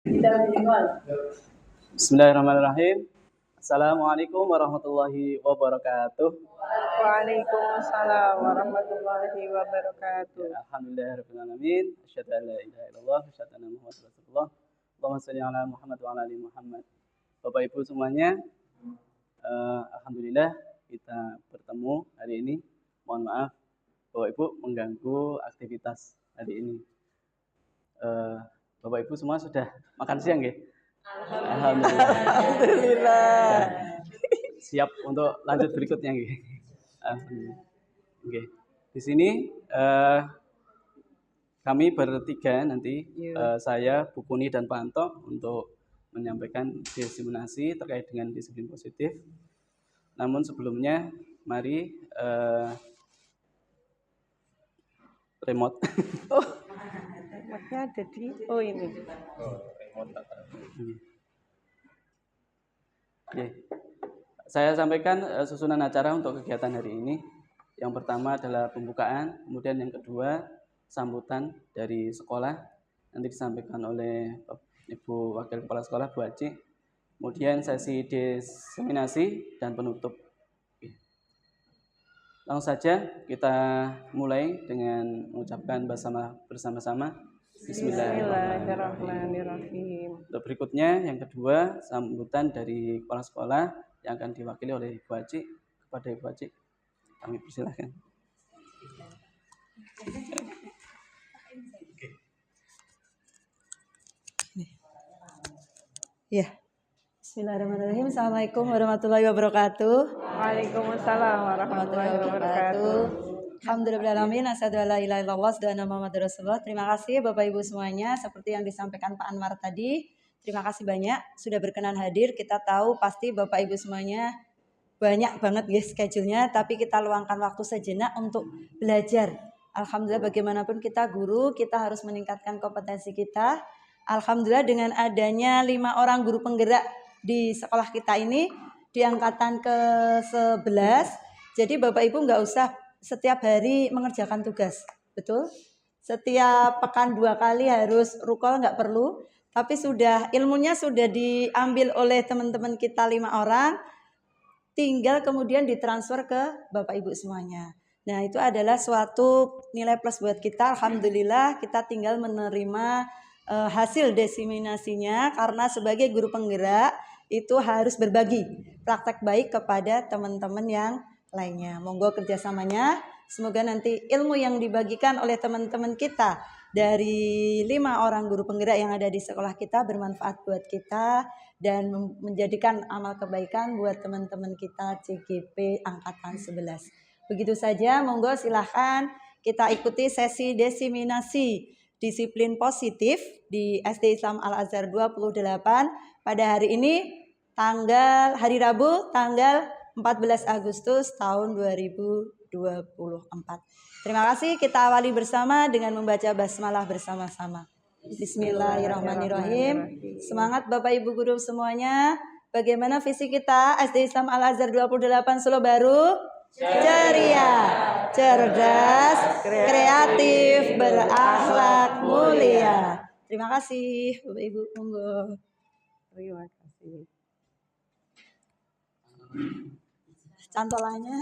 Bismillahirrahmanirrahim. Assalamualaikum warahmatullahi wabarakatuh. Waalaikumsalam warahmatullahi wabarakatuh. Alhamdulillahirabbil alamin. Asyhadu an la ilaha illallah wa asyhadu anna Muhammadar Rasulullah. Allahumma shalli ala Muhammad wa ala ali Muhammad. Bapak Ibu semuanya, alhamdulillah kita bertemu hari ini. Mohon maaf Bapak Ibu mengganggu aktivitas hari ini. Bapak Ibu semua sudah makan siang nggih? Alhamdulillah. Siap untuk lanjut berikutnya nggih. Alhamdulillah. Oke. Di sini kami bertiga nanti saya, Bu Kuni dan Pak Anto untuk menyampaikan diseminasi terkait dengan disiplin positif. Namun sebelumnya mari remote. Remote-nya ada di ini. Oke. Saya sampaikan susunan acara untuk kegiatan hari ini. Yang pertama adalah pembukaan, kemudian yang kedua sambutan dari sekolah, nanti disampaikan oleh Ibu Wakil Kepala Sekolah Bu Aci. Kemudian sesi diseminasi dan penutup. Langsung saja kita mulai dengan mengucapkan bersama-sama Bismillahirrahmanirrahim. Untuk berikutnya yang kedua sambutan dari kepala sekolah yang akan diwakili oleh Ibu Aci. Kepada Ibu Aci kami persilahkan. Ya. Bismillahirrahmanirrahim. Assalamualaikum warahmatullahi wabarakatuh. Waalaikumsalam warahmatullahi wabarakatuh. Alhamdulillahirrahmanirrahim. Asyhadu an la ilaha illallah wa anna Muhammadar Rasulullah. Terima kasih Bapak Ibu semuanya, seperti yang disampaikan Pak Anwar tadi. Terima kasih banyak sudah berkenan hadir. Kita tahu pasti Bapak Ibu semuanya banyak banget guys schedule-nya, tapi kita luangkan waktu sejenak untuk belajar. Alhamdulillah bagaimanapun kita guru, kita harus meningkatkan kompetensi kita. Alhamdulillah dengan adanya 5 orang guru penggerak di sekolah kita ini di angkatan ke-11. Jadi Bapak Ibu nggak usah setiap hari mengerjakan tugas, betul? Setiap pekan 2 kali harus rukol nggak perlu, tapi sudah ilmunya sudah diambil oleh teman-teman kita 5 orang, tinggal kemudian ditransfer ke Bapak Ibu semuanya. Nah itu adalah suatu nilai plus buat kita. Alhamdulillah kita tinggal menerima hasil diseminasinya, karena sebagai guru penggerak itu harus berbagi praktek baik kepada teman-teman yang lainnya. Monggo kerjasamanya, semoga nanti ilmu yang dibagikan oleh teman-teman kita dari 5 orang guru penggerak yang ada di sekolah kita bermanfaat buat kita dan menjadikan amal kebaikan buat teman-teman kita CGP angkatan 11. Begitu saja, monggo silahkan kita ikuti sesi diseminasi disiplin positif di SD Islam Al-Azhar 28 pada hari ini hari Rabu tanggal 14 Agustus tahun 2024. Terima kasih, kita awali bersama dengan membaca basmalah bersama-sama. Bismillahirrahmanirrahim. Semangat Bapak Ibu guru semuanya. Bagaimana visi kita SD Islam Al-Azhar 28 Solo Baru? Ceria, cerdas, kreatif, berakhlak mulia. Terima kasih Bapak Ibu, monggo. Terima kasih. Cantolannya.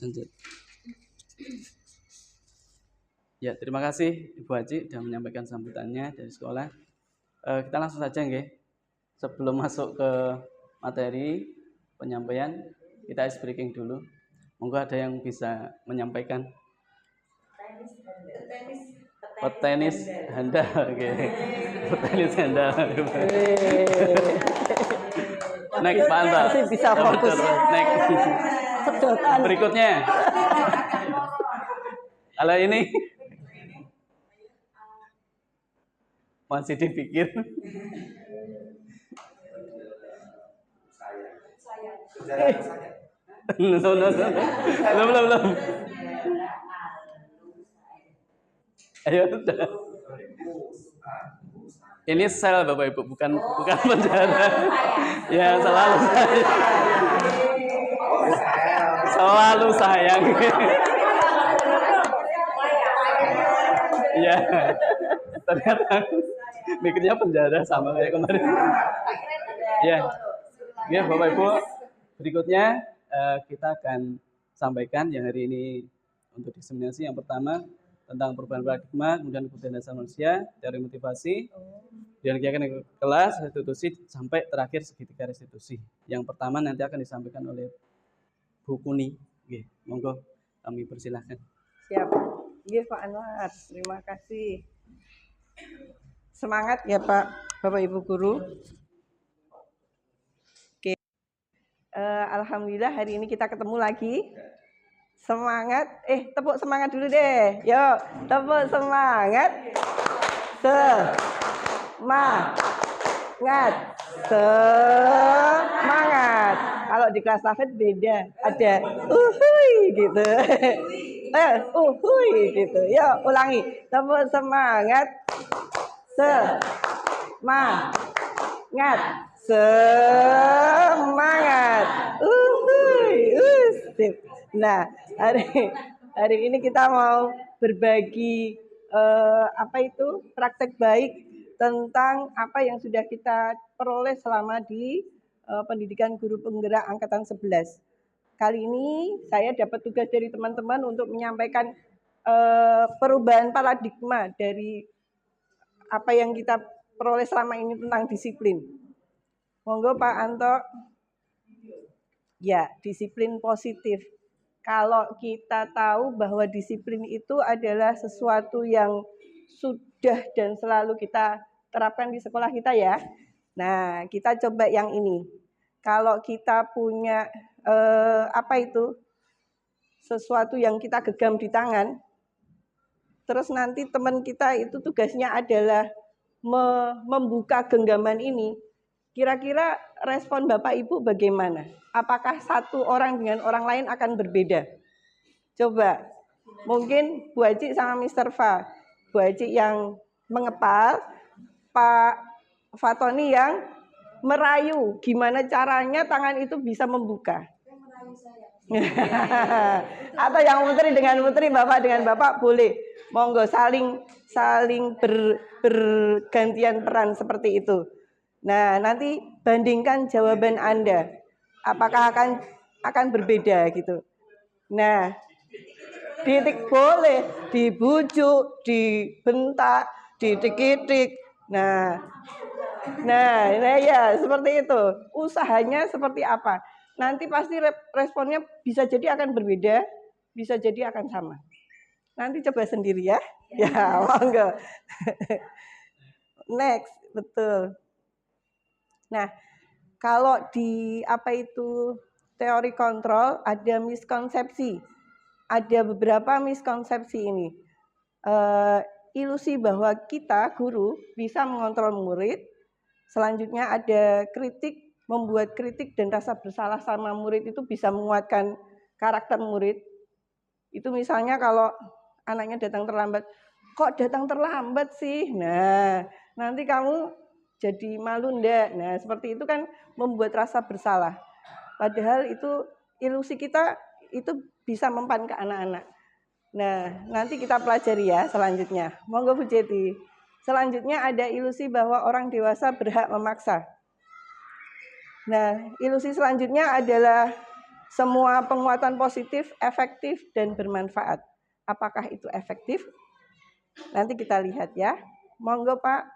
Lanjut. Ya, terima kasih Ibu Haji sudah menyampaikan sambutannya dari sekolah. Kita langsung saja nggih. Sebelum masuk ke materi penyampaian, kita ice breaking dulu. Monggo ada yang bisa menyampaikan. Petenis handal, oke. Petenis handal. Next Pak Anta. Bisa fokus. Next. Berikutnya. Kalau ini masih dipikir. Belum. Ayo sudah. Ini sel Bapak Ibu, bukan penjara. Ya selalu sayang. Iya. Ternyata mikirnya penjara sama kayak kemarin. Iya. Ya, Bapak Ibu, berikutnya kita akan sampaikan yang hari ini untuk diseminasi. Yang pertama tentang perubahan paradigma, kemudian kebudayaan dasar manusia, teori motivasi, dan kegiatan kelas, restitusi, sampai terakhir segitiga restitusi. Yang pertama nanti akan disampaikan oleh Bu Kuni. Oke, monggo kami persilahkan. Siap. Iya Pak Anwar, terima kasih. Semangat ya Pak, Bapak Ibu Guru. Oke. Alhamdulillah hari ini kita ketemu lagi. Semangat, tepuk semangat dulu deh. Yuk, tepuk semangat. Semangat. Kalau di kelas stafet beda, ada uhuy gitu. Uhuy gitu. Yuk, ulangi. Tepuk semangat. Semangat. Uhuy. Sip. Nah, hari ini kita mau berbagi praktek baik tentang apa yang sudah kita peroleh selama di pendidikan guru penggerak angkatan 11. Kali ini saya dapat tugas dari teman-teman untuk menyampaikan perubahan paradigma dari apa yang kita peroleh selama ini tentang disiplin. Monggo Pak Anto. Ya, disiplin positif. Kalau kita tahu bahwa disiplin itu adalah sesuatu yang sudah dan selalu kita terapkan di sekolah kita ya. Nah, kita coba yang ini. Kalau kita punya sesuatu yang kita genggam di tangan, terus nanti teman kita itu tugasnya adalah membuka genggaman ini. Kira-kira respon Bapak Ibu bagaimana? Apakah satu orang dengan orang lain akan berbeda? Coba, mungkin Bu Haji sama Mr. Fa. Bu Haji yang mengepal, Pak Fatoni yang merayu. Gimana caranya tangan itu bisa membuka? Atau yang putri dengan putri, Bapak dengan Bapak boleh. Monggo saling bergantian peran seperti itu. Nah, nanti bandingkan jawaban Anda. Apakah akan berbeda gitu. Nah, ditik boleh, dibujuk, dibentak, didik-didik. Nah ya seperti itu. Usahanya seperti apa? Nanti pasti responnya bisa jadi akan berbeda, bisa jadi akan sama. Nanti coba sendiri ya. Ya, monggo. Next, betul. Nah, kalau di teori kontrol ada miskonsepsi. Ada beberapa miskonsepsi ini. Ilusi bahwa kita guru bisa mengontrol murid. Selanjutnya ada kritik, membuat kritik dan rasa bersalah sama murid itu bisa menguatkan karakter murid. Itu misalnya kalau anaknya datang terlambat, kok datang terlambat sih? Nah, nanti kamu jadi malu ndak? Nah, seperti itu kan membuat rasa bersalah. Padahal itu ilusi kita itu bisa mempan ke anak-anak. Nah, nanti kita pelajari ya selanjutnya. Monggo Bu Jeti. Selanjutnya ada ilusi bahwa orang dewasa berhak memaksa. Nah, ilusi selanjutnya adalah semua penguatan positif, efektif, dan bermanfaat. Apakah itu efektif? Nanti kita lihat ya. Monggo Pak.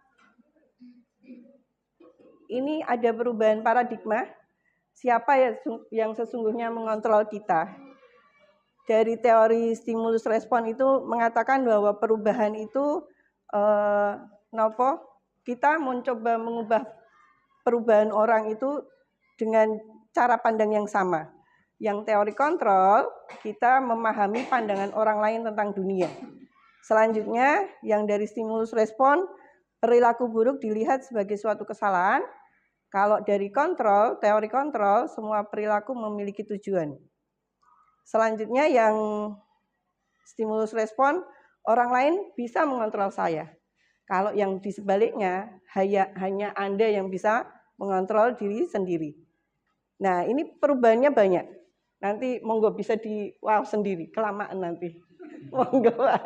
Ini ada perubahan paradigma. Siapa yang sesungguhnya mengontrol kita? Dari teori stimulus respon itu mengatakan bahwa perubahan itu kita mencoba mengubah perubahan orang itu dengan cara pandang yang sama. Yang teori kontrol, kita memahami pandangan orang lain tentang dunia. Selanjutnya, yang dari stimulus respon, perilaku buruk dilihat sebagai suatu kesalahan. Kalau dari kontrol, teori kontrol, semua perilaku memiliki tujuan. Selanjutnya yang stimulus respon, orang lain bisa mengontrol saya. Kalau yang di sebaliknya, hanya Anda yang bisa mengontrol diri sendiri. Nah, ini perubahannya banyak. Nanti monggo bisa sendiri, kelamaan nanti. Monggo Pak.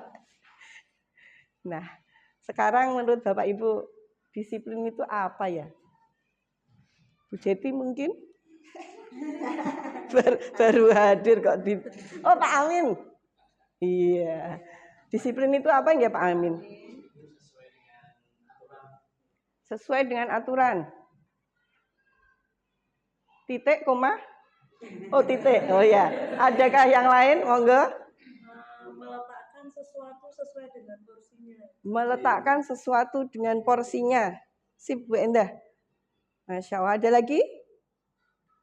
Nah, sekarang menurut Bapak Ibu, disiplin itu apa ya? Bu Jeti mungkin? baru hadir kok di... Oh, Pak Amin. Iya. Disiplin itu apa ya Pak Amin? Sesuai dengan aturan. Titik, koma? Oh, titik. Oh ya. Adakah yang lain? Monggo. Meletakkan sesuatu sesuai dengan porsinya. Meletakkan sesuatu dengan porsinya. Sip, Bu Endah. Masya Allah. Ada lagi?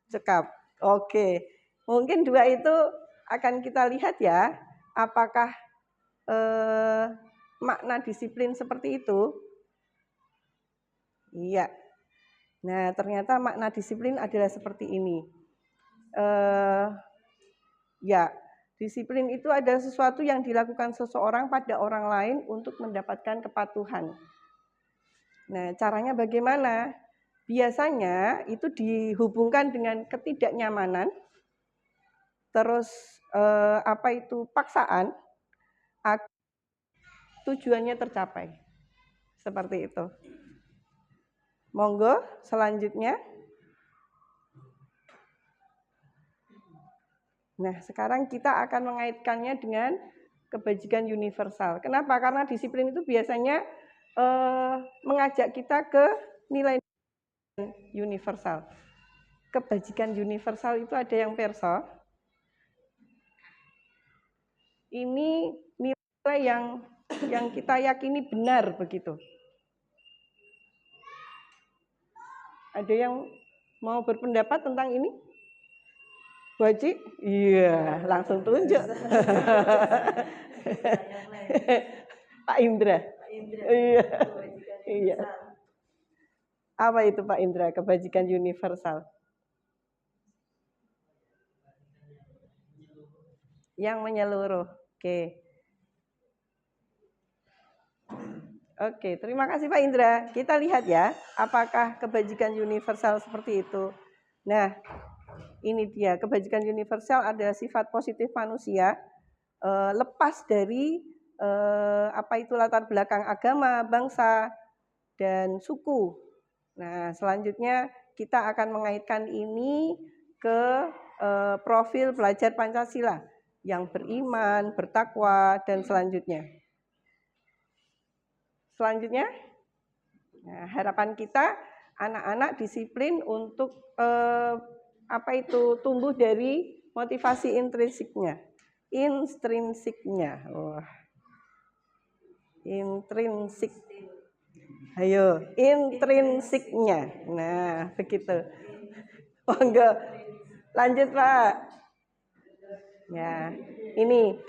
Cekap. Oke. Mungkin dua itu akan kita lihat ya. Apakah makna disiplin seperti itu? Iya. Nah, ternyata makna disiplin adalah seperti ini. Ya, disiplin itu adalah sesuatu yang dilakukan seseorang pada orang lain untuk mendapatkan kepatuhan. Nah, caranya bagaimana? Biasanya itu dihubungkan dengan ketidaknyamanan, terus paksaan, tujuannya tercapai. Seperti itu. Monggo, selanjutnya. Nah, sekarang kita akan mengaitkannya dengan kebajikan universal. Kenapa? Karena disiplin itu biasanya mengajak kita ke nilai universal. Kebajikan universal itu ada yang perso. Ini nilai yang kita yakini benar begitu. Ada yang mau berpendapat tentang ini? Bu Haji? Iya, langsung tunjuk. Pak Indra. Iya. Iya. Apa itu Pak Indra, kebajikan universal? Yang menyeluruh. Oke, terima kasih Pak Indra. Kita lihat ya, apakah kebajikan universal seperti itu. Nah, ini dia, kebajikan universal adalah sifat positif manusia, lepas dari itu latar belakang agama, bangsa, dan suku. Nah, selanjutnya kita akan mengaitkan ini ke profil pelajar Pancasila yang beriman, bertakwa, dan selanjutnya. Nah, harapan kita anak-anak disiplin untuk tumbuh dari motivasi intrinsiknya. Wah. Intrinsik. Ayo, intrinsiknya. Nah, begitu. Monggo. Lanjut, Pak. Ya, ini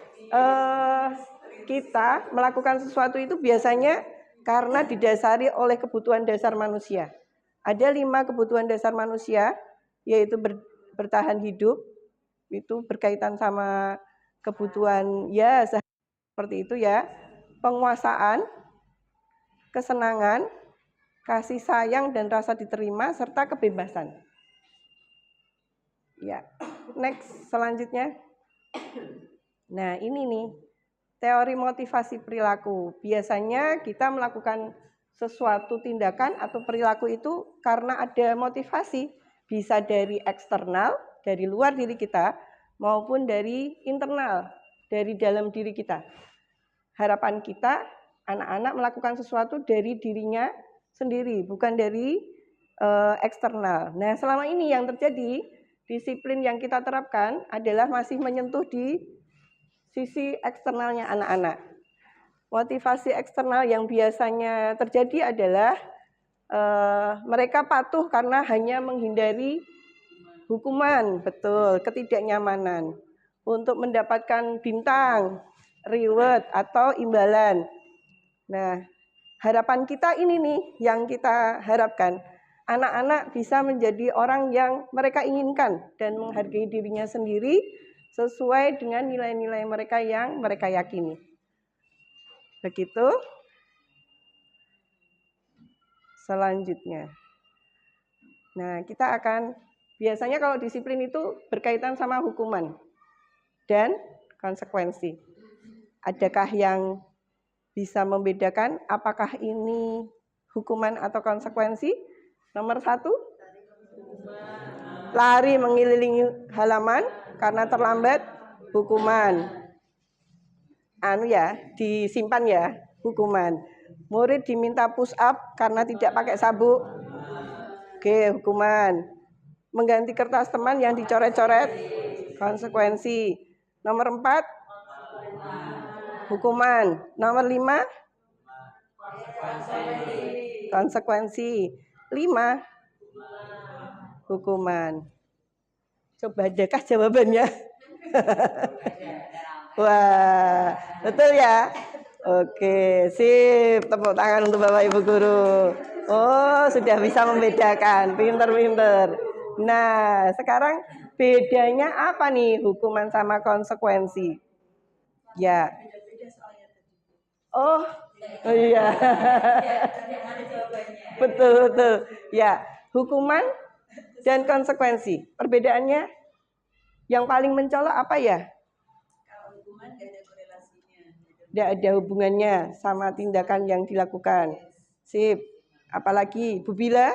kita melakukan sesuatu itu biasanya karena didasari oleh kebutuhan dasar manusia. Ada 5 kebutuhan dasar manusia, yaitu bertahan hidup, itu berkaitan sama kebutuhan ya seperti itu ya, penguasaan, kesenangan, kasih sayang dan rasa diterima, serta kebebasan. Ya, next selanjutnya. Nah, ini nih, teori motivasi perilaku. Biasanya kita melakukan sesuatu tindakan atau perilaku itu karena ada motivasi. Bisa dari eksternal, dari luar diri kita, maupun dari internal, dari dalam diri kita. Harapan kita, anak-anak melakukan sesuatu dari dirinya sendiri, bukan dari eksternal. Nah, selama ini yang terjadi, disiplin yang kita terapkan adalah masih menyentuh di sisi eksternalnya anak-anak. Motivasi eksternal yang biasanya terjadi adalah mereka patuh karena hanya menghindari hukuman, betul, ketidaknyamanan, untuk mendapatkan bintang, reward, atau imbalan. Nah, harapan kita ini nih yang kita harapkan. Anak-anak bisa menjadi orang yang mereka inginkan dan menghargai dirinya sendiri sesuai dengan nilai-nilai mereka yang mereka yakini. Begitu. Selanjutnya. Nah, kita akan, biasanya kalau disiplin itu berkaitan sama hukuman dan konsekuensi. Adakah yang bisa membedakan apakah ini hukuman atau konsekuensi? Nomor 1, lari mengelilingi halaman karena terlambat, hukuman. Disimpan ya, hukuman. Murid diminta push up karena tidak pakai sabuk. Oke, hukuman. Mengganti kertas teman yang dicoret-coret, konsekuensi. Nomor 4, hukuman. Nomor 5, konsekuensi. 5, hukuman. Coba adakah jawabannya? Wah, betul ya? Oke, sip. Tepuk tangan untuk Bapak Ibu guru. Oh, sudah bisa membedakan. Pinter-pinter. Nah, sekarang bedanya apa nih hukuman sama konsekuensi? Ya. Oh iya. Betul. Ya, hukuman dan konsekuensi. Perbedaannya yang paling mencolok apa ya? Kalau hukuman nggak ada korelasinya. Tidak ada hubungannya sama tindakan yang dilakukan. Sip. Apalagi Bu Bila?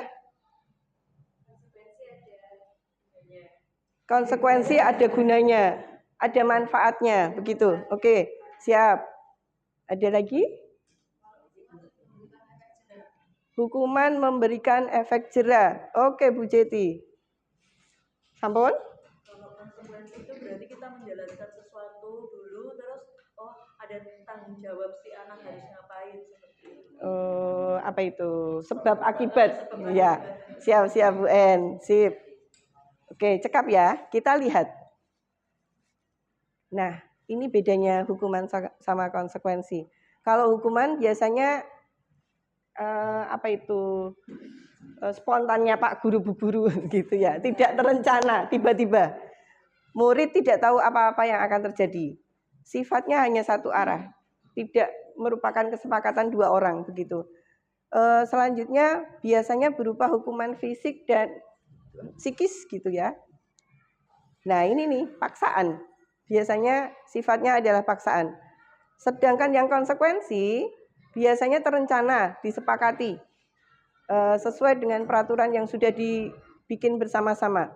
Konsekuensi ada gunanya, ada manfaatnya, begitu. Oke, siap. Ada lagi? Hukuman memberikan efek jera. Oke, Bu Jeti. Sampun? Kalau konsekuensi itu berarti kita menjalankan sesuatu dulu, terus ada tanggung jawab si anak harus ngapain seperti itu. Apa itu? Sebab akibat. Ya, siap Bu En. Sip. Oke, cekap ya. Kita lihat. Nah, ini bedanya hukuman sama konsekuensi. Kalau hukuman biasanya spontannya Pak Guru Bu Guru gitu ya, tidak terencana, tiba-tiba. Murid tidak tahu apa-apa yang akan terjadi. Sifatnya hanya satu arah, tidak merupakan kesepakatan dua orang begitu. Selanjutnya biasanya berupa hukuman fisik dan psikis gitu ya. Nah, ini nih paksaan. Biasanya sifatnya adalah paksaan. Sedangkan yang konsekuensi biasanya terencana, disepakati sesuai dengan peraturan yang sudah dibikin bersama-sama.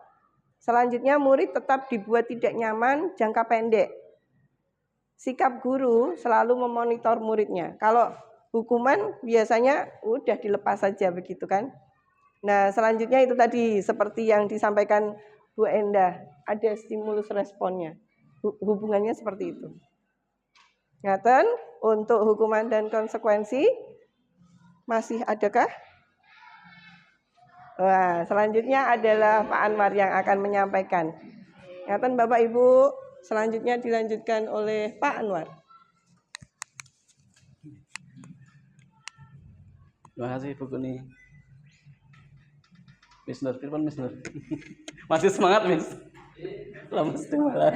Selanjutnya murid tetap dibuat tidak nyaman jangka pendek. Sikap guru selalu memonitor muridnya. Kalau hukuman biasanya udah dilepas saja begitu kan. Nah, selanjutnya itu tadi seperti yang disampaikan Bu Endah, ada stimulus responnya. Hubungannya seperti itu. Ngaten, untuk hukuman dan konsekuensi masih adakah? Wah, selanjutnya adalah Pak Anwar yang akan menyampaikan. Ngaten Bapak Ibu, selanjutnya dilanjutkan oleh Pak Anwar. Terima kasih Bu Kuni. Miss Nur, Miss Nur. Masih semangat, Miss? Lama setengah.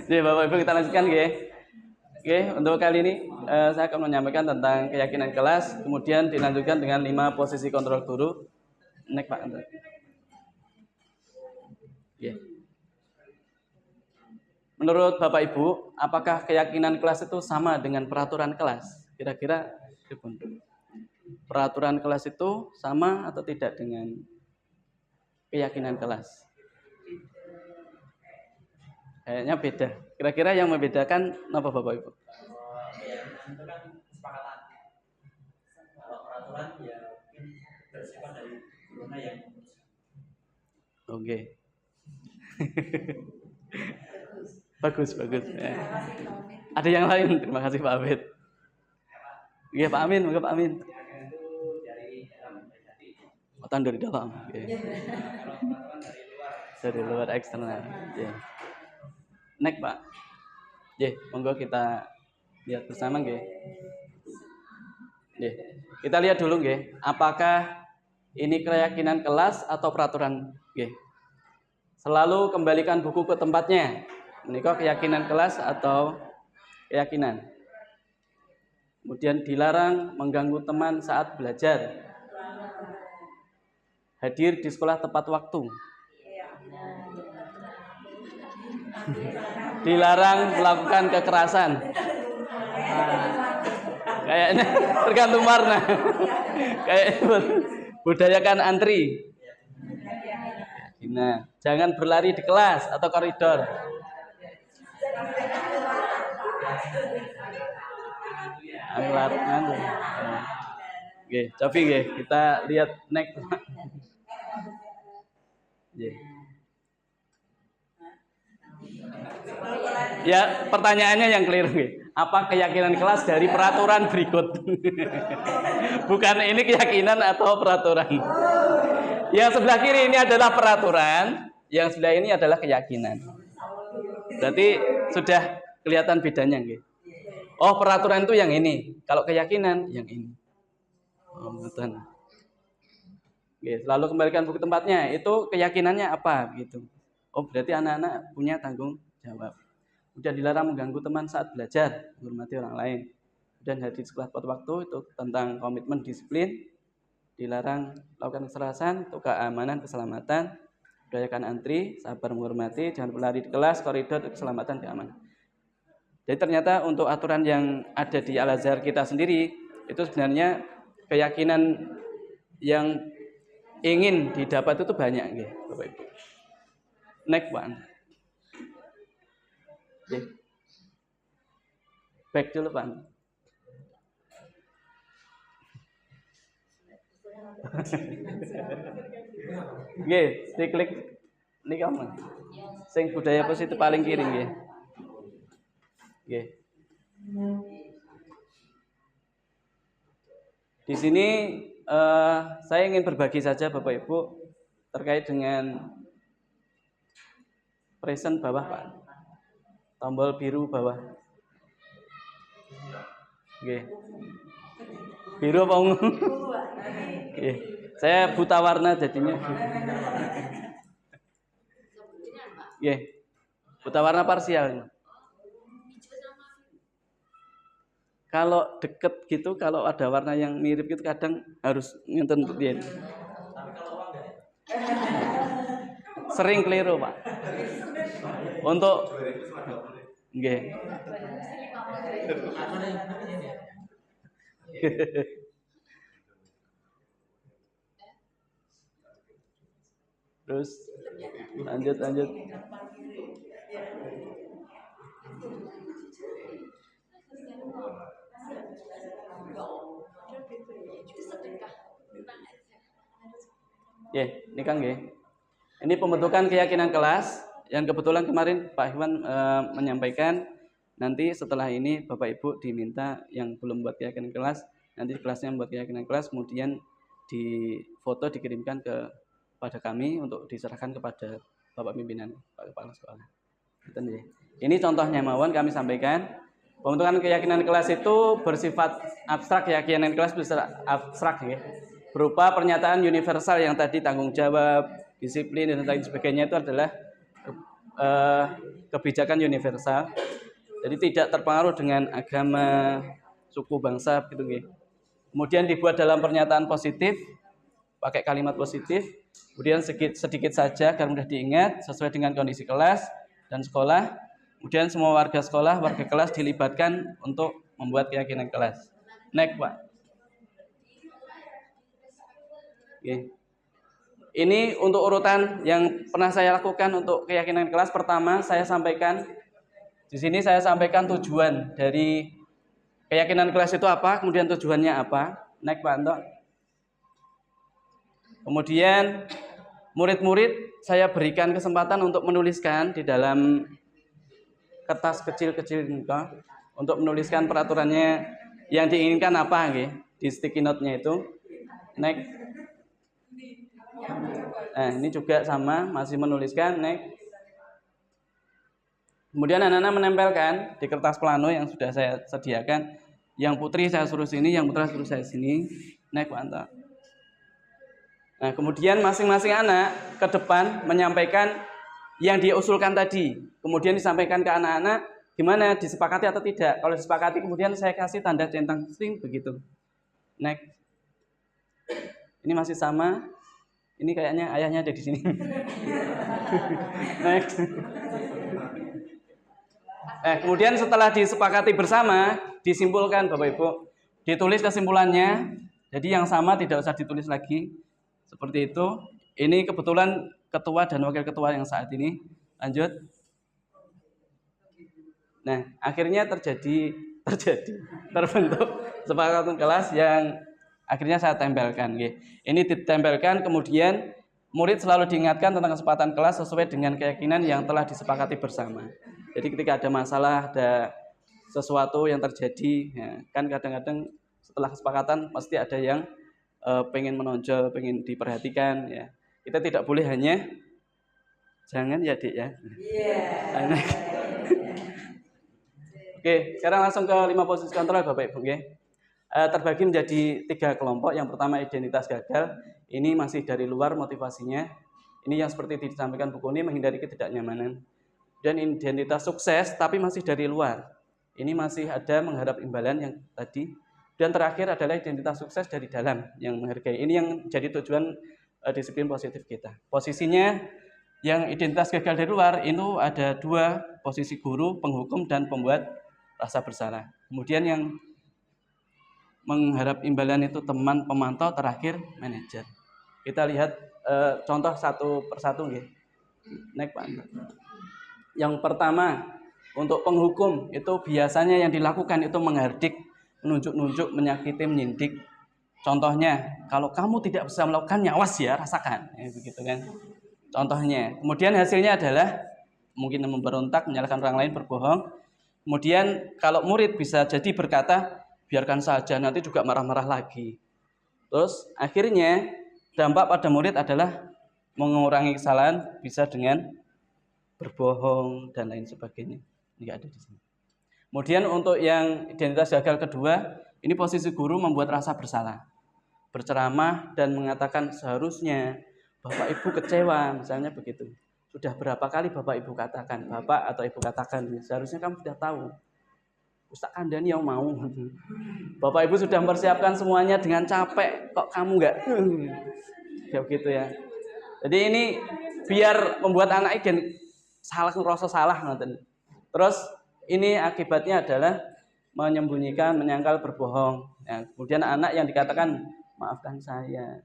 Jadi Bapak Ibu kita lanjutkan ya. Oke, untuk kali ini saya akan menyampaikan tentang keyakinan kelas, kemudian dilanjutkan dengan 5 posisi kontrol guru. Next Pak. Oke. Menurut Bapak Ibu, apakah keyakinan kelas itu sama dengan peraturan kelas? Kira-kira peraturan kelas itu sama atau tidak dengan keyakinan kelas? Kayaknya beda. Kira-kira yang membedakan apa Bapak Ibu? Keyakinan itu kan kesepakatan. Kalau peraturan ya mungkin bersifat dari gurunya yang memutuskan. Oke. Bagus. Ya. Ada yang lain? Terima kasih Pak Abid. Iya Pak Amin, Pak Amin. Tahun dari dalam. Okay. Dari luar eksternal. Yeah. Next Pak. Monggo kita lihat bersama nggih. Kita lihat dulu nggih, apakah ini keyakinan kelas atau peraturan nggih. Selalu kembalikan buku ke tempatnya. Menika keyakinan kelas atau keyakinan. Kemudian dilarang mengganggu teman saat belajar. Hadir di sekolah tepat waktu. dilarang melakukan kekerasan. Kayaknya tergantung warna. Kayak budayakan antri. Nah, jangan berlari di kelas atau koridor. Oke, coba kita lihat next. Ya, pertanyaannya yang clear. Apa keyakinan kelas dari peraturan berikut? Bukan ini keyakinan atau peraturan. Yang sebelah kiri ini adalah peraturan, yang sebelah ini adalah keyakinan. Berarti sudah kelihatan bedanya, gitu. Oh, peraturan itu yang ini. Kalau keyakinan yang ini. Oh, betul. Oke, lalu kembalikan buku tempatnya. Itu keyakinannya apa gitu. Oh, berarti anak-anak punya tanggung jawab. Kemudian dilarang mengganggu teman saat belajar, menghormati orang lain. Dan hadir di sekolah tepat waktu itu tentang komitmen disiplin. Dilarang melakukan kekerasan untuk keamanan, keselamatan, budayakan antri, sabar menghormati, jangan berlari di kelas, koridor, keselamatan, keamanan. Jadi ternyata untuk aturan yang ada di Al-Azhar kita sendiri itu sebenarnya keyakinan yang ingin didapat itu banyak, gitu, Bapak Ibu. Next one. Okay. Back dulu, Pak. Nggih, diklik ini kamu. Sing budaya positif paling kiri nggih. Nggih. Di sini saya ingin berbagi saja Bapak Ibu terkait dengan present bawah, Pak. Tombol biru bawah. Nggih. Biru apa ungu? Nggih. Saya buta warna jadinya. Nggih. Buta warna parsial. Kalau deket gitu, kalau ada warna yang mirip gitu kadang harus ngenten dia. Sering keliru, Pak. Untuk nggih. Terus lanjut. Ini kan ini pembentukan keyakinan kelas yang kebetulan kemarin Pak Iwan menyampaikan. Nanti setelah ini Bapak Ibu diminta yang belum buat keyakinan kelas, nanti kelasnya membuat keyakinan kelas, kemudian di foto dikirimkan kepada kami untuk diserahkan kepada Bapak pimpinan, Pak Kepala Sekolah. Ini contohnya mawon kami sampaikan. Pembentukan keyakinan kelas itu bersifat abstrak, keyakinan kelas bersifat abstrak ya. Berupa pernyataan universal yang tadi tanggung jawab, disiplin dan lain sebagainya itu adalah kebijakan universal. Jadi tidak terpengaruh dengan agama, suku, bangsa gitu nggih. Kemudian dibuat dalam pernyataan positif, pakai kalimat positif. Kemudian sedikit saja agar mudah diingat sesuai dengan kondisi kelas dan sekolah. Kemudian semua warga sekolah, warga kelas dilibatkan untuk membuat keyakinan kelas. Next, Pak. Oke. Ini untuk urutan yang pernah saya lakukan untuk keyakinan kelas. Pertama, saya sampaikan di sini tujuan dari keyakinan kelas itu apa, kemudian tujuannya apa. Next, Pak Anto. Kemudian murid-murid saya berikan kesempatan untuk menuliskan di dalam kertas kecil-kecil untuk menuliskan peraturannya yang diinginkan apa nggih di sticky note-nya itu. Next. Nah, ini juga sama, masih menuliskan. Next. Kemudian anak-anak menempelkan di kertas plano yang sudah saya sediakan. Yang putri saya suruh sini, yang putra suruh saya sini. Next, Pak Anto. Nah, kemudian masing-masing anak ke depan menyampaikan yang dia usulkan tadi. Kemudian disampaikan ke anak-anak, gimana, disepakati atau tidak. Kalau disepakati, kemudian saya kasih tanda centang string begitu. Next. Ini masih sama. Ini kayaknya ayahnya ada di sini. Next. Kemudian setelah disepakati bersama, disimpulkan Bapak Ibu, ditulis kesimpulannya. Jadi yang sama tidak usah ditulis lagi. Seperti itu. Ini kebetulan ketua dan wakil ketua yang saat ini. Lanjut. Nah, akhirnya terbentuk sepakatan kelas yang akhirnya saya tempelkan. Ini ditempelkan, kemudian murid selalu diingatkan tentang kesepakatan kelas sesuai dengan keyakinan yang telah disepakati bersama. Jadi ketika ada masalah, ada sesuatu yang terjadi, ya, kan kadang-kadang setelah kesepakatan pasti ada yang pengen menonjol, pengen diperhatikan. Ya. Kita tidak boleh hanya jangan ya Dik ya. Yeah. Oke, sekarang langsung ke 5 posisi kontrol Bapak Ibu. Terbagi menjadi 3 kelompok. Yang pertama identitas gagal. Ini masih dari luar motivasinya. Ini yang seperti disampaikan buku ini, menghindari ketidaknyamanan. Dan identitas sukses tapi masih dari luar. Ini masih ada mengharap imbalan yang tadi. Dan terakhir adalah identitas sukses dari dalam yang menghargai. Ini yang jadi tujuan disiplin positif kita. Posisinya yang identitas gagal dari luar itu ada 2 posisi, guru, penghukum, dan pembuat rasa bersalah. Kemudian yang mengharap imbalan itu teman, pemantau, terakhir manajer. Kita lihat contoh satu persatu nggih. Next Pak. Yang pertama, untuk penghukum itu biasanya yang dilakukan itu menghardik, menunjuk-nunjuk, menyakiti, menyindik. Contohnya, kalau kamu tidak bisa melakukannya, awas ya, rasakan. Begitu kan. Contohnya. Kemudian hasilnya adalah mungkin memberontak, menyalahkan orang lain, berbohong. Kemudian kalau murid bisa jadi berkata, biarkan saja, nanti juga marah-marah lagi. Terus akhirnya dampak pada murid adalah mengurangi kesalahan bisa dengan berbohong dan lain sebagainya. Ini ada di sini. Kemudian untuk yang identitas gagal kedua, ini posisi guru membuat rasa bersalah. Berceramah dan mengatakan seharusnya Bapak Ibu kecewa, misalnya begitu. Sudah berapa kali Bapak Ibu katakan, Bapak atau Ibu katakan, seharusnya kamu sudah tahu. Ustaz Kandani yang mau. Bapak Ibu sudah mempersiapkan semuanya dengan capek, kok kamu enggak? Ya begitu ya. Jadi ini biar membuat anak ini salah, ngerasa salah nanti. Terus ini akibatnya adalah menyembunyikan, menyangkal, berbohong. Ya, kemudian anak yang dikatakan maafkan saya.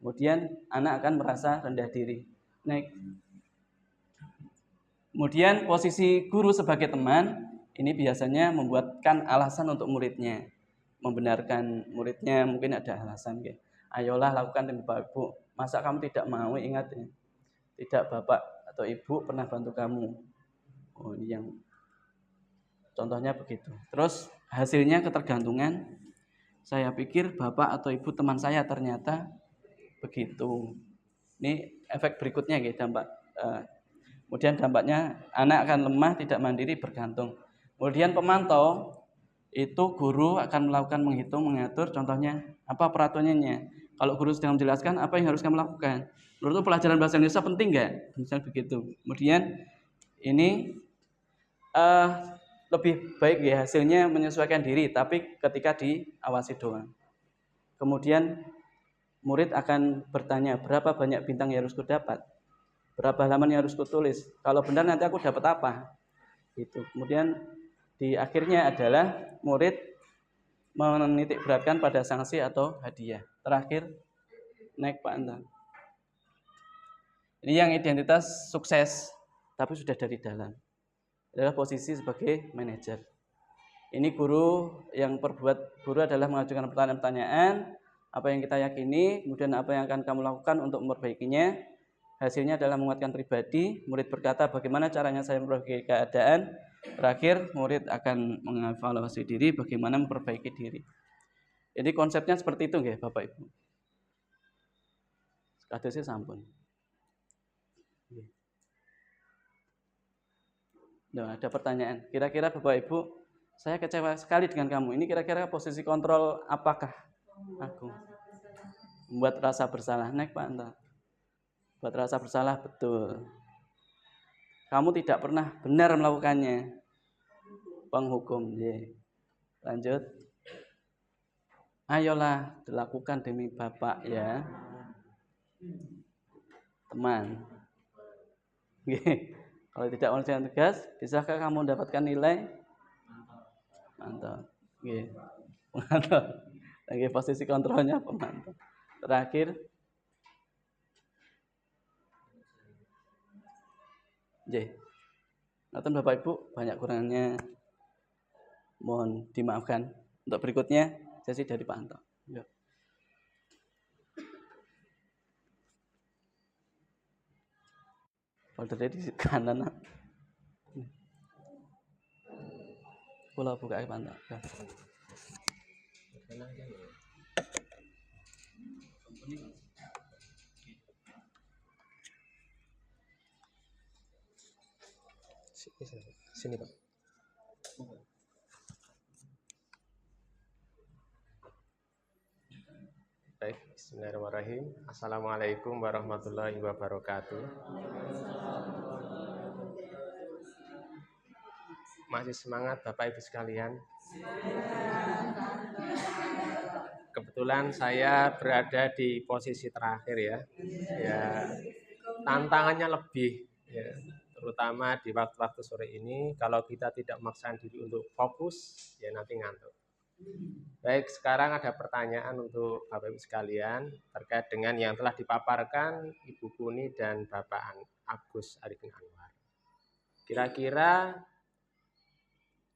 Kemudian anak akan merasa rendah diri. Next. Kemudian posisi guru sebagai teman ini biasanya membuatkan alasan untuk muridnya, membenarkan muridnya, mungkin ada alasan kayak, ayolah lakukan demi Bapak Ibu. Masa kamu tidak mau, ingat ya, tidak Bapak atau Ibu pernah bantu kamu. Oh, ini yang contohnya begitu. Terus hasilnya ketergantungan. Saya pikir Bapak atau Ibu teman saya, ternyata begitu. Ini efek berikutnya gitu, dampak. Kemudian dampaknya anak akan lemah, tidak mandiri, bergantung. Kemudian pemantau itu guru akan melakukan menghitung, mengatur. Contohnya apa peraturannya? Kalau guru sedang menjelaskan apa yang harus kamu lakukan. Menurut pelajaran bahasa Indonesia penting nggak? Misalnya begitu. Kemudian ini lebih baik ya hasilnya menyesuaikan diri, tapi ketika diawasi doang. Kemudian murid akan bertanya berapa banyak bintang yang harus kudapat. Berapa halaman yang harus kutulis? Kalau benar nanti aku dapat apa? Itu. Kemudian di akhirnya adalah murid menitik beratkan pada sanksi atau hadiah. Terakhir, naik Pak Anton. Ini yang identitas sukses, tapi sudah dari dalam. Adalah posisi sebagai manajer. Ini guru yang guru adalah mengajukan pertanyaan-pertanyaan, apa yang kita yakini, kemudian apa yang akan kamu lakukan untuk memperbaikinya. Hasilnya adalah menguatkan pribadi. Murid berkata bagaimana caranya saya memperbaiki keadaan. Terakhir murid akan mengevaluasi diri bagaimana memperbaiki diri. Jadi konsepnya seperti itu nggih Bapak Ibu. Kadosnya sampun. Nah, ada pertanyaan. Kira-kira Bapak Ibu, saya kecewa sekali dengan kamu. Ini kira-kira posisi kontrol apakah aku? Membuat rasa bersalah. Naik Pak Anta. Buat rasa bersalah, betul. Kamu tidak pernah benar melakukannya. Penghukum, ya. Lanjut. Ayolah, dilakukan demi Bapak ya. Teman. Kalau tidak mengerjakan tugas, bisakah kamu mendapatkan nilai? Mantap. Oke. Mantap. Lagi posisi kontrolnya pemantau. Terakhir, J. Nonton Bapak Ibu banyak kurangnya, mohon dimaafkan. Untuk berikutnya sesi dari Pak Anto. Yuk. Foldernya di kanan. Pulau buka Pak Anto. Sini Pak. Baik, bismillahirrahmanirrahim. Assalamualaikum warahmatullahi wabarakatuh. Masih semangat Bapak Ibu sekalian? Kebetulan saya berada di posisi terakhir ya. Tantangannya lebih ya, terutama di waktu-waktu sore ini kalau kita tidak memaksakan diri untuk fokus ya nanti ngantuk. Baik, sekarang ada pertanyaan untuk Bapak Ibu sekalian terkait dengan yang telah dipaparkan Ibu Puni dan Bapak Agus Arifin Anwar. Kira-kira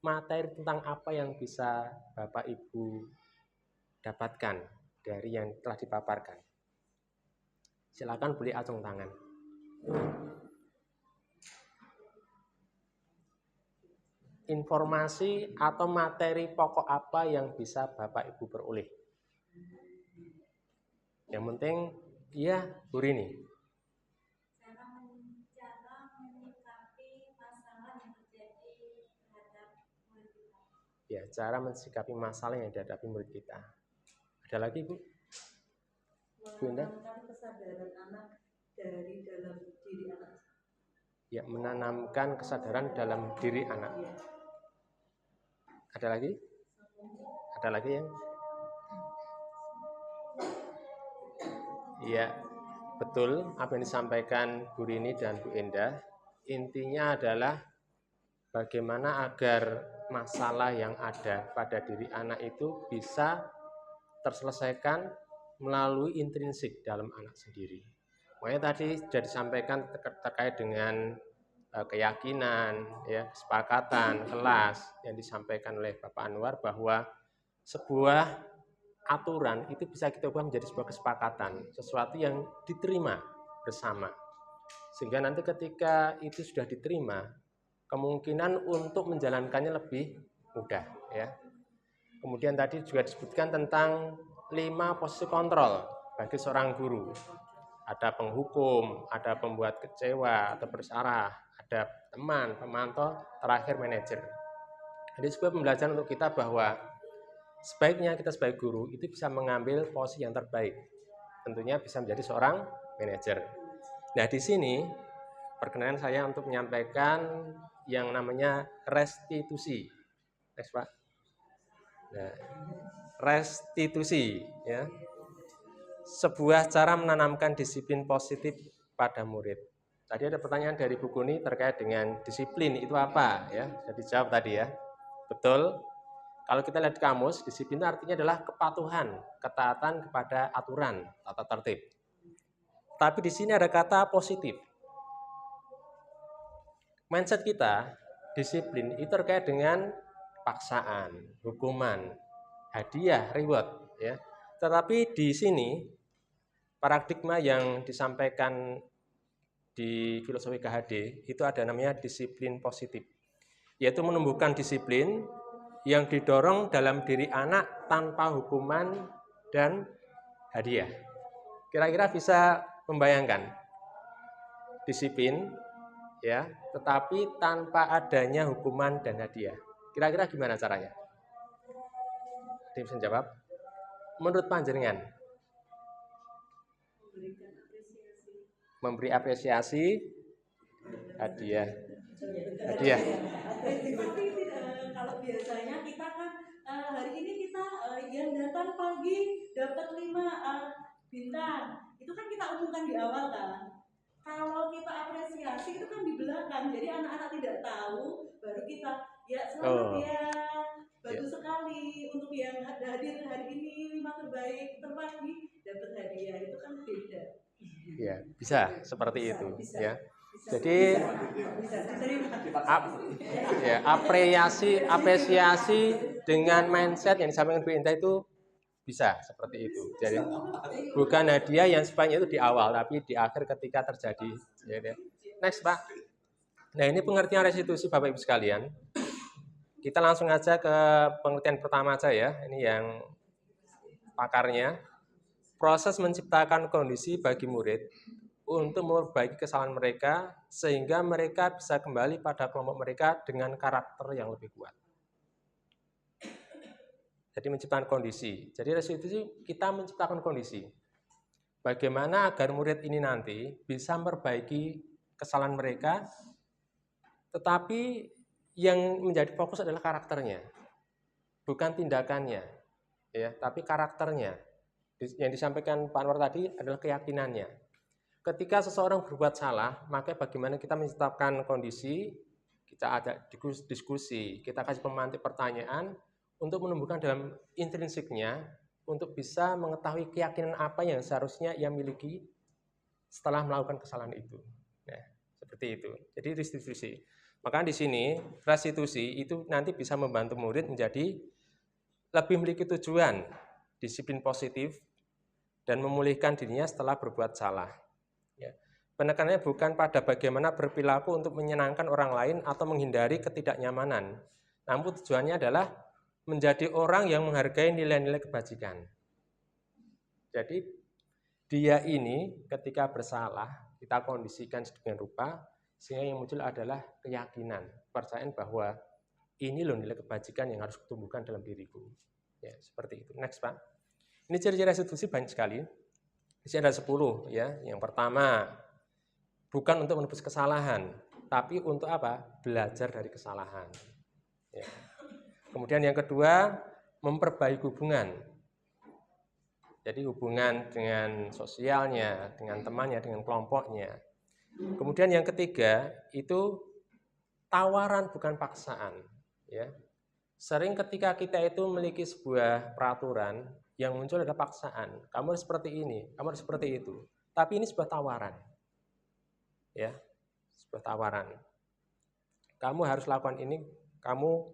materi tentang apa yang bisa Bapak Ibu dapatkan dari yang telah dipaparkan? Silakan boleh acung tangan. Informasi atau materi pokok apa yang bisa Bapak Ibu peroleh? Yang penting, iya, Bu Rini. Cara menyikapi masalah yang terjadi terhadap murid kita. Ya, cara mensikapi masalah yang dihadapi murid kita. Ada lagi, Bu? Bu Indah? Menanamkan kesadaran anak dari dalam diri anak. Ya, menanamkan kesadaran dalam diri anak. Ada lagi? Ada lagi ya? Iya, betul apa yang disampaikan Bu Rini dan Bu Endah. Intinya adalah bagaimana agar masalah yang ada pada diri anak itu bisa terselesaikan melalui intrinsik dalam anak sendiri. Makanya tadi sudah disampaikan terkait dengan keyakinan, ya, kesepakatan, kelas yang disampaikan oleh Bapak Anwar bahwa sebuah aturan itu bisa kita ubah menjadi sebuah kesepakatan, sesuatu yang diterima bersama. Sehingga nanti ketika itu sudah diterima, kemungkinan untuk menjalankannya lebih mudah, ya. Kemudian tadi juga disebutkan tentang 5 posisi kontrol bagi seorang guru. Ada penghukum, ada pembuat kecewa atau bersalah, ada teman, pemantau, terakhir manajer. Jadi sebuah pembelajaran untuk kita bahwa sebaiknya kita sebagai guru itu bisa mengambil posisi yang terbaik. Tentunya bisa menjadi seorang manajer. Nah, di sini perkenalan saya untuk menyampaikan yang namanya restitusi. Next, Pak. Nah, restitusi, ya. Sebuah cara menanamkan disiplin positif pada murid. Tadi ada pertanyaan dari Bu Kuni terkait dengan disiplin itu apa, ya? Sudah dijawab tadi ya. Betul. Kalau kita lihat di kamus, disiplin itu artinya adalah kepatuhan, ketaatan kepada aturan, tata tertib. Tapi di sini ada kata positif. Mindset kita, disiplin itu terkait dengan paksaan, hukuman, hadiah, reward, ya. Tetapi di sini paradigma yang disampaikan di filosofi KHD itu ada namanya disiplin positif, yaitu menumbuhkan disiplin yang didorong dalam diri anak tanpa hukuman dan hadiah. Kira-kira bisa membayangkan disiplin, ya, tetapi tanpa adanya hukuman dan hadiah. Kira-kira gimana caranya? Dia bisa jawab. Menurut panjenengan? Memberi apresiasi, hadiah. Hadiah. Tapi kalau biasanya kita kan hari ini kita yang datang pagi dapat 5 bintang. Itu kan kita umumkan di awal kan. kalau kita apresiasi itu kan di belakang, jadi anak-anak tidak tahu, baru kita ya Oh. selamat ya, bagus sekali untuk yang hadir hari ini 5 terbaik terpagi dapat hadiah, itu kan beda. Ya, bisa seperti itu Bisa. ya. Jadi Bisa diterima. ya, apresiasi dengan mindset yang disampaikan Bu Indah itu bisa seperti itu. Jadi bukan hadiah yang sifatnya itu di awal, tapi di akhir ketika terjadi. Ya. Next, Pak. Nah, ini pengertian restitusi Bapak Ibu sekalian. Kita langsung aja ke pengertian pertama aja ya. Ini yang pakarnya. Proses menciptakan kondisi bagi murid untuk memperbaiki kesalahan mereka sehingga mereka bisa kembali pada kelompok mereka dengan karakter yang lebih kuat. Jadi menciptakan kondisi. Jadi restitusi kita menciptakan kondisi. Bagaimana agar murid ini nanti bisa memperbaiki kesalahan mereka, tetapi yang menjadi fokus adalah karakternya, bukan tindakannya, ya, tapi karakternya. Yang disampaikan Pak Anwar tadi adalah keyakinannya. Ketika seseorang berbuat salah, maka bagaimana kita menciptakan kondisi, kita ada diskusi, kita kasih pemantik pertanyaan untuk menumbuhkan dalam intrinsiknya untuk bisa mengetahui keyakinan apa yang seharusnya ia miliki setelah melakukan kesalahan itu. Nah, seperti itu. Jadi restitusi. Maka di sini restitusi itu nanti bisa membantu murid menjadi lebih memiliki tujuan, disiplin positif, dan memulihkan dirinya setelah berbuat salah. Ya. Penekanannya bukan pada bagaimana berperilaku untuk menyenangkan orang lain atau menghindari ketidaknyamanan, namun tujuannya adalah menjadi orang yang menghargai nilai-nilai kebajikan. Jadi dia ini ketika bersalah kita kondisikan sedemikian rupa sehingga yang muncul adalah keyakinan, kepercayaan bahwa ini loh nilai kebajikan yang harus kutumbuhkan dalam diriku. Ya, seperti itu. Next, Pak. Ini ciri-ciri restitusi banyak sekali. Di sini ada 10 ya. Yang pertama, bukan untuk menebus kesalahan, tapi untuk apa? Belajar dari kesalahan. Ya. Kemudian yang kedua, memperbaiki hubungan. Jadi hubungan dengan sosialnya, dengan temannya, dengan kelompoknya. Kemudian yang ketiga, itu tawaran bukan paksaan. Ya. Sering ketika kita itu memiliki sebuah peraturan, yang muncul adalah paksaan. Kamu harus seperti ini, kamu harus seperti itu. Tapi ini sebuah tawaran. Ya, sebuah tawaran. Kamu harus lakukan ini, kamu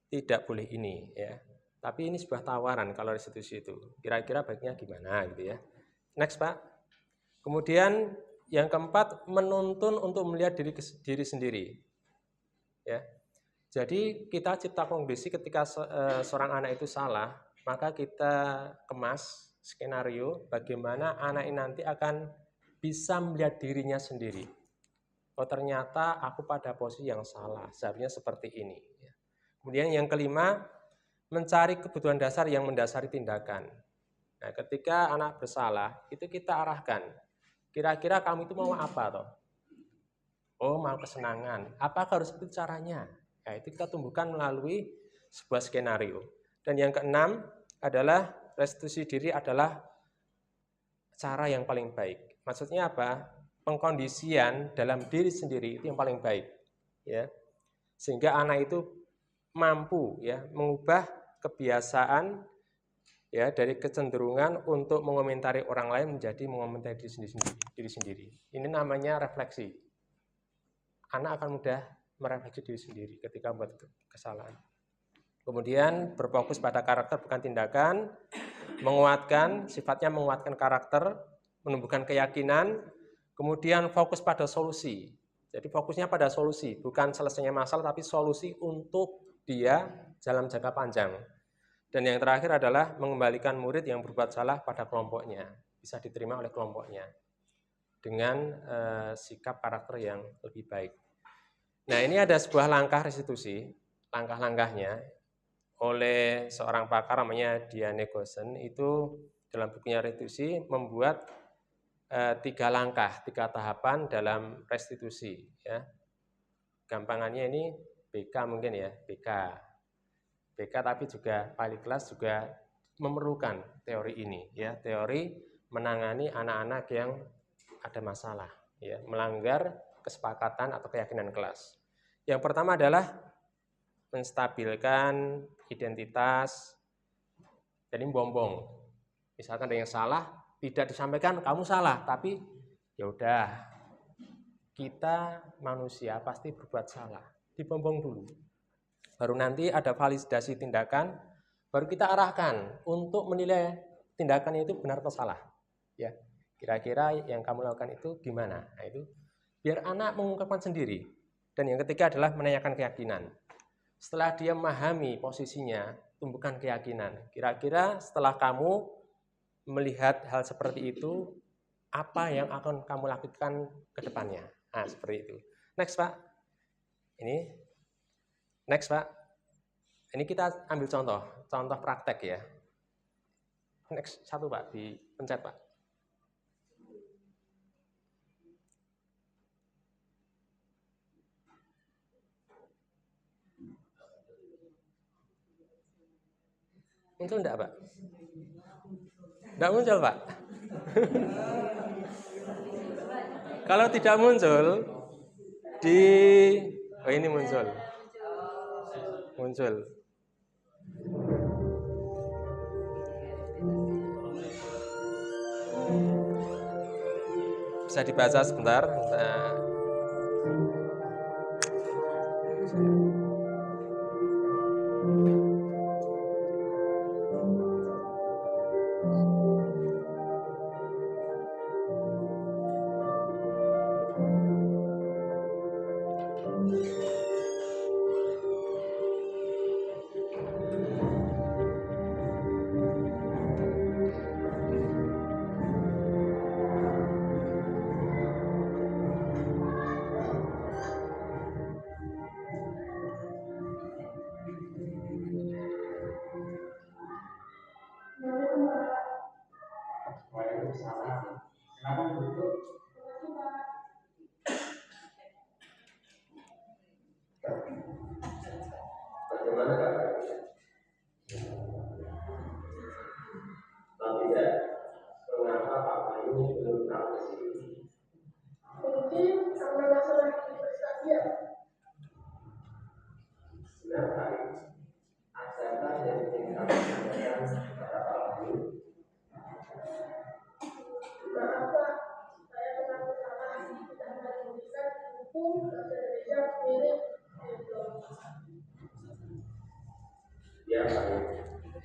tidak boleh ini, ya. Tapi ini sebuah tawaran kalau restitusi itu. Kira-kira baiknya gimana gitu ya. Next, Pak. Kemudian yang keempat, menuntun untuk melihat diri sendiri. Ya. Jadi kita cipta kondisi ketika seorang anak itu salah, maka kita kemas skenario bagaimana anak ini nanti akan bisa melihat dirinya sendiri. Oh ternyata aku pada posisi yang salah, seharusnya seperti ini. Kemudian yang kelima, mencari kebutuhan dasar yang mendasari tindakan. Nah, ketika anak bersalah, itu kita arahkan. Kira-kira kamu itu mau apa toh? Oh mau kesenangan. Apakah harus seperti caranya? Nah, itu kita tumbuhkan melalui sebuah skenario. Dan yang keenam adalah restitusi diri adalah cara yang paling baik. Maksudnya apa? Pengkondisian dalam diri sendiri itu yang paling baik, ya. Sehingga anak itu mampu ya mengubah kebiasaan ya dari kecenderungan untuk mengomentari orang lain menjadi mengomentari diri sendiri. Ini namanya refleksi. Anak akan mudah merefleksi diri sendiri ketika membuat kesalahan. Kemudian berfokus pada karakter bukan tindakan, sifatnya menguatkan karakter, menumbuhkan keyakinan, kemudian fokus pada solusi. Jadi fokusnya pada solusi, bukan selesainya masalah tapi solusi untuk dia dalam jangka panjang. Dan yang terakhir adalah mengembalikan murid yang berbuat salah pada kelompoknya, bisa diterima oleh kelompoknya dengan sikap karakter yang lebih baik. Nah, ini ada sebuah langkah restitusi, langkah-langkahnya oleh seorang pakar namanya Diane Gosen, itu dalam bukunya restitusi membuat 3 langkah, 3 tahapan dalam restitusi. Ya. Gampangannya ini BK mungkin ya, BK tapi juga wali kelas juga memerlukan teori ini, ya, teori menangani anak-anak yang ada masalah. ya, melanggar kesepakatan atau keyakinan kelas. Yang pertama adalah menstabilkan identitas, jadi bombong. Misalkan ada yang salah, tidak disampaikan kamu salah, tapi ya udah, kita manusia pasti berbuat salah, dibombong dulu. Baru nanti ada validasi tindakan, baru kita arahkan untuk menilai tindakannya itu benar atau salah. Ya, kira-kira yang kamu lakukan itu gimana? Nah, itu biar anak mengungkapkan sendiri. Dan yang ketiga adalah menanyakan keyakinan. Setelah dia memahami posisinya, tumbuhkan keyakinan. Kira-kira setelah kamu melihat hal seperti itu, apa yang akan kamu lakukan ke depannya? Nah, seperti itu. Next, Pak. Next, Pak. Ini kita ambil contoh praktek ya. Next, satu Pak, dipencet Pak. Muncul enggak, Pak? Enggak muncul, Pak? Kalau tidak muncul, oh ini muncul. Bisa dibaca sebentar.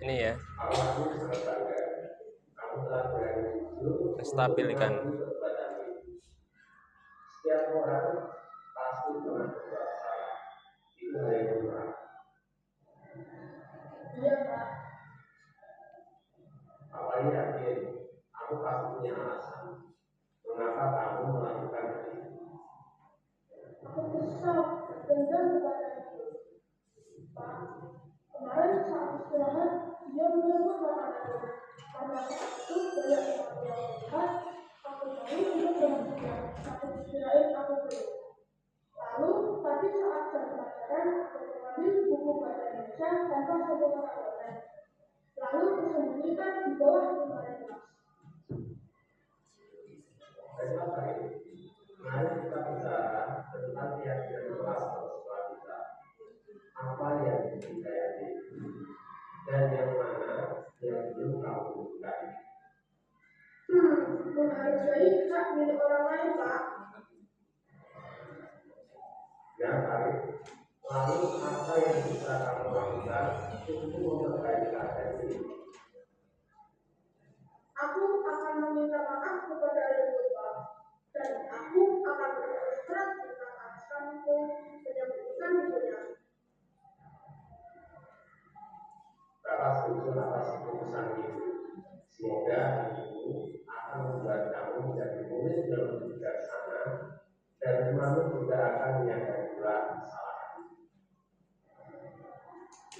Ini ya. Menstabilkan. Setiap orang pasti pernah berbuat salah. Itu hal yang lumrah. Iya, Pak. Apa yakin? Aku pasti punya alasan. Mengapa kamu melakukan hal itu? Aku kesal dan kepada itu. Pak, kemarin saat istirahat, dia menyebut nama aku. Karena itu banyak orang yang melihat, aku tahu untuk berhenti. Aku kirain aku belum. Lalu, tadi saat jam pelajaran, aku mengambil buku bahasa Indonesia tanpa sebut kata. Lalu kusembunyikan di bawah lemari kelas. Mari kita bicara tentang keyakinan kelas sekolah kita. Apa yang kita yakini dan yang mana yang belum kamu butuhkan. Menghargai hak milik orang lain, Pak. Ya, baik. Lalu apa yang bisa kamu lakukan untuk memperbaiki keadaan ini? Aku akan meminta maaf kepada ibu Pak, dan aku akan berterus terang tentang alasanku menyembunyikan ibunya. Bapak setuju atas keputusan itu. Semoga ibu akan membuat kamu menjadi murid yang lebih bijaksana dan kamu juga akan menyadari pula kesalahan.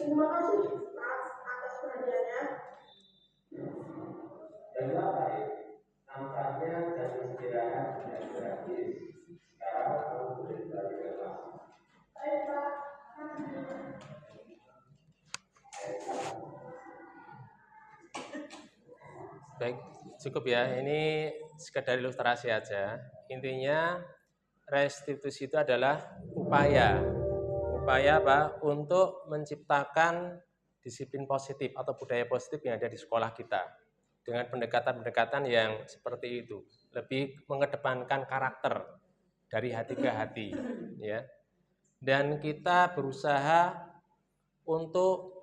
Terima kasih Pak atas perhatiannya. Terima kasih. Nampaknya jam istirahat sudah gratis. Sekarang kamu boleh balik ke kelas. Baik Pak. Baik, cukup ya. Ini sekedar ilustrasi aja. Intinya restitusi itu adalah upaya apa? Untuk menciptakan disiplin positif atau budaya positif yang ada di sekolah kita dengan pendekatan-pendekatan yang seperti itu, lebih mengedepankan karakter dari hati ke hati, ya. Dan kita berusaha untuk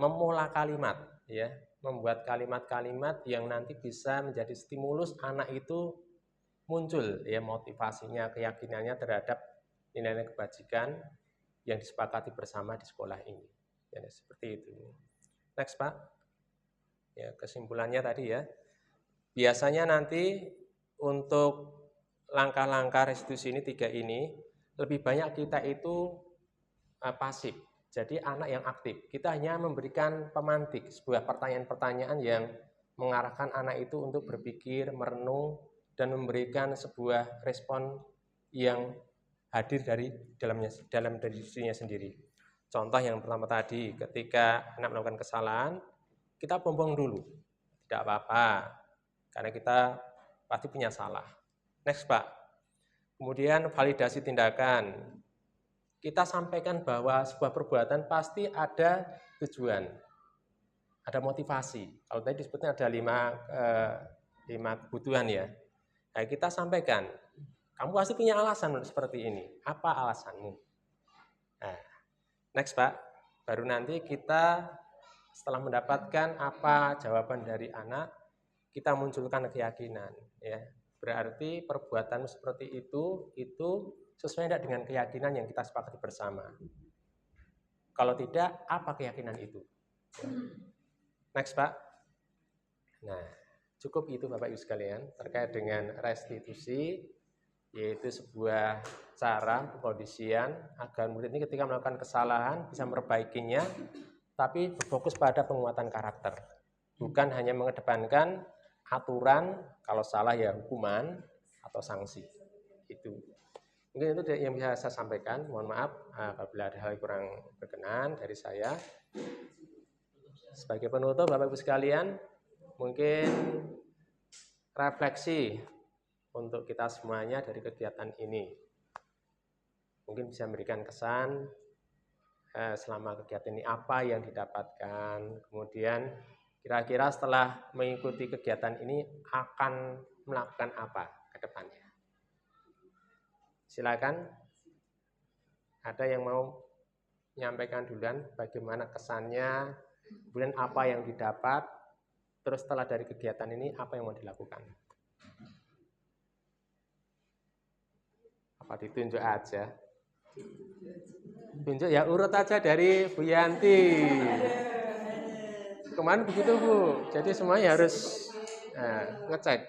memula kalimat, ya, membuat kalimat-kalimat yang nanti bisa menjadi stimulus anak itu muncul, ya, motivasinya, keyakinannya terhadap nilai-nilai kebajikan yang disepakati bersama di sekolah ini. Ya, seperti itu. Next, Pak. Ya, kesimpulannya tadi, ya. Biasanya nanti untuk langkah-langkah restitusi ini 3 ini, lebih banyak kita itu pasif. Jadi anak yang aktif. Kita hanya memberikan pemantik, sebuah pertanyaan-pertanyaan yang mengarahkan anak itu untuk berpikir, merenung, dan memberikan sebuah respon yang hadir dalam dirinya sendiri. Contoh yang pertama tadi, ketika anak melakukan kesalahan, kita pompong dulu. Tidak apa-apa, karena kita pasti punya salah. Next, Pak. Kemudian validasi tindakan. Kita sampaikan bahwa sebuah perbuatan pasti ada tujuan, ada motivasi. Kalau tadi disebutnya ada 5 kebutuhan, ya. Nah, kita sampaikan, kamu pasti punya alasan seperti ini. Apa alasanmu? Nah, next, Pak. Baru nanti kita setelah mendapatkan apa jawaban dari anak, kita munculkan keyakinan, ya. Berarti perbuatan seperti itu sesuai tidak dengan keyakinan yang kita sepakati bersama. Kalau tidak, apa keyakinan itu? Next, Pak. Nah, cukup itu Bapak Ibu sekalian terkait dengan restitusi, yaitu sebuah cara pengkondisian agar murid ini ketika melakukan kesalahan bisa meperbaikinya, tapi berfokus pada penguatan karakter. Bukan hanya mengedepankan aturan, kalau salah ya hukuman atau sanksi. Itu. Mungkin itu yang bisa saya sampaikan. Mohon maaf apabila ada hal yang kurang berkenan dari saya. Sebagai penutup, Bapak Ibu sekalian, mungkin refleksi untuk kita semuanya dari kegiatan ini. Mungkin bisa memberikan kesan selama kegiatan ini apa yang didapatkan. Kemudian kira-kira setelah mengikuti kegiatan ini akan melakukan apa ke depannya. Silakan. Ada yang mau menyampaikan duluan bagaimana kesannya, kemudian apa yang didapat, terus setelah dari kegiatan ini apa yang mau dilakukan. Apa ditunjuk aja? Tunjuk ya, urut aja dari Bu Yanti. Kemarin begitu, Bu. Jadi semuanya harus ngecek.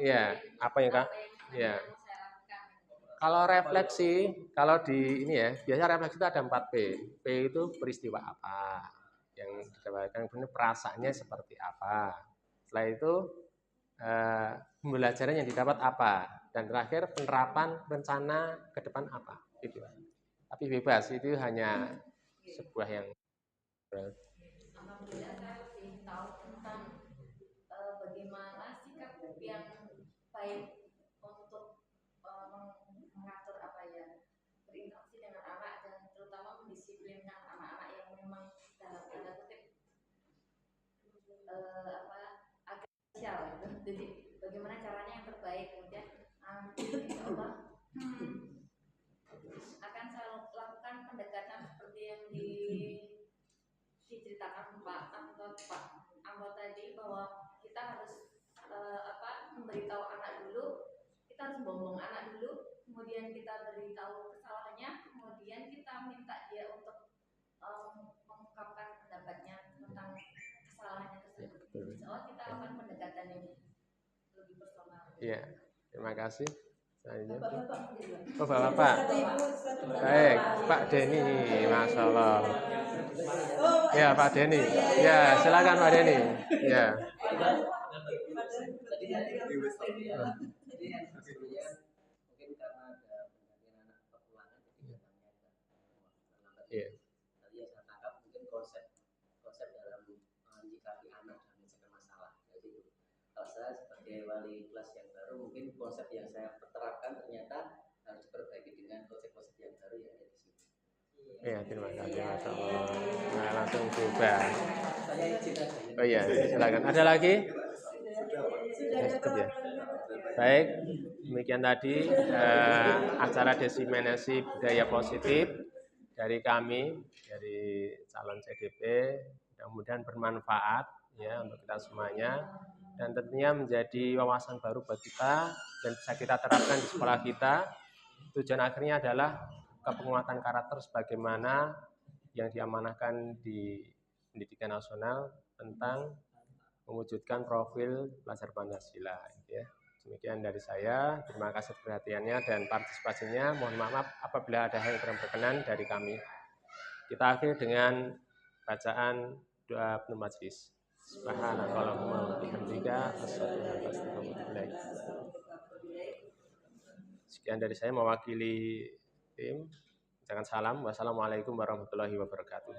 Iya, apa yang Kak? Iya. Kalau refleksi, kalau di ini ya, biasanya refleksi itu ada 4 P. P itu peristiwa apa yang didapatkan, kemudian perasaannya seperti apa. Setelah itu pembelajaran yang didapat apa, dan terakhir penerapan rencana ke depan apa. Itu. Tapi bebas, itu hanya sebuah yang Alhamdulillah saya lebih tahu tentang bagaimana sikap yang baik untuk mengatur berinteraksi dengan anak dan terutama mendisiplinkan anak-anak yang memang dalam tanda kutip agak spesial gitu. Jadi bagaimana caranya yang terbaik, kemudian insya Allah akan saya lakukan pendekatan seperti yang diceritakan Pak Ambo tadi, bahwa kita harus memberitahu anak dulu, kita harus bombong anak dulu, kemudian kita beritahu kesalahannya, kemudian kita minta dia untuk mengungkapkan pendapatnya tentang kesalahannya tersebut. Soalnya kita akan pendekatan yang lebih personal. Iya, terima kasih. Oh, Bapak. Baik, Pak Denny, Masya Allah. Ya, Pak Denny. Ya, silakan Pak Denny. Ya. Iya. Tadi yang saya tangkap mungkin konsep dalam menyikapi anak dan menyelesaikan masalah. Jadi Kalau saya sebagai wali kelas yang baru, mungkin konsep yang saya terapkan ternyata harus diperbaiki dengan konsep-konsep yang baru yang ada di sini. Iya, terima kasih, Masya Allah. Nah, langsung berubah. Saya izin aja. Oh iya, silakan. Ada lagi? Ya, cukup ya. Baik, demikian tadi acara diseminasi budaya positif dari kami, dari calon CDP. Mudah-mudahan bermanfaat ya untuk kita semuanya, dan tentunya menjadi wawasan baru buat kita dan bisa kita terapkan di sekolah kita. Tujuan akhirnya adalah penguatan karakter sebagaimana yang diamanahkan di pendidikan nasional tentang mewujudkan profil pelajar Pancasila. Ya. Demikian dari saya. Terima kasih perhatiannya dan partisipasinya. Mohon maaf apabila ada hal yang kurang berkenan dari kami. Kita akhiri dengan bacaan doa penutup majelis. Subhanakallahumma wa bihamdika asyhadu an la ilaha illa anta. Sekian dari saya mewakili tim. Jangan salam. Wassalamualaikum warahmatullahi wabarakatuh.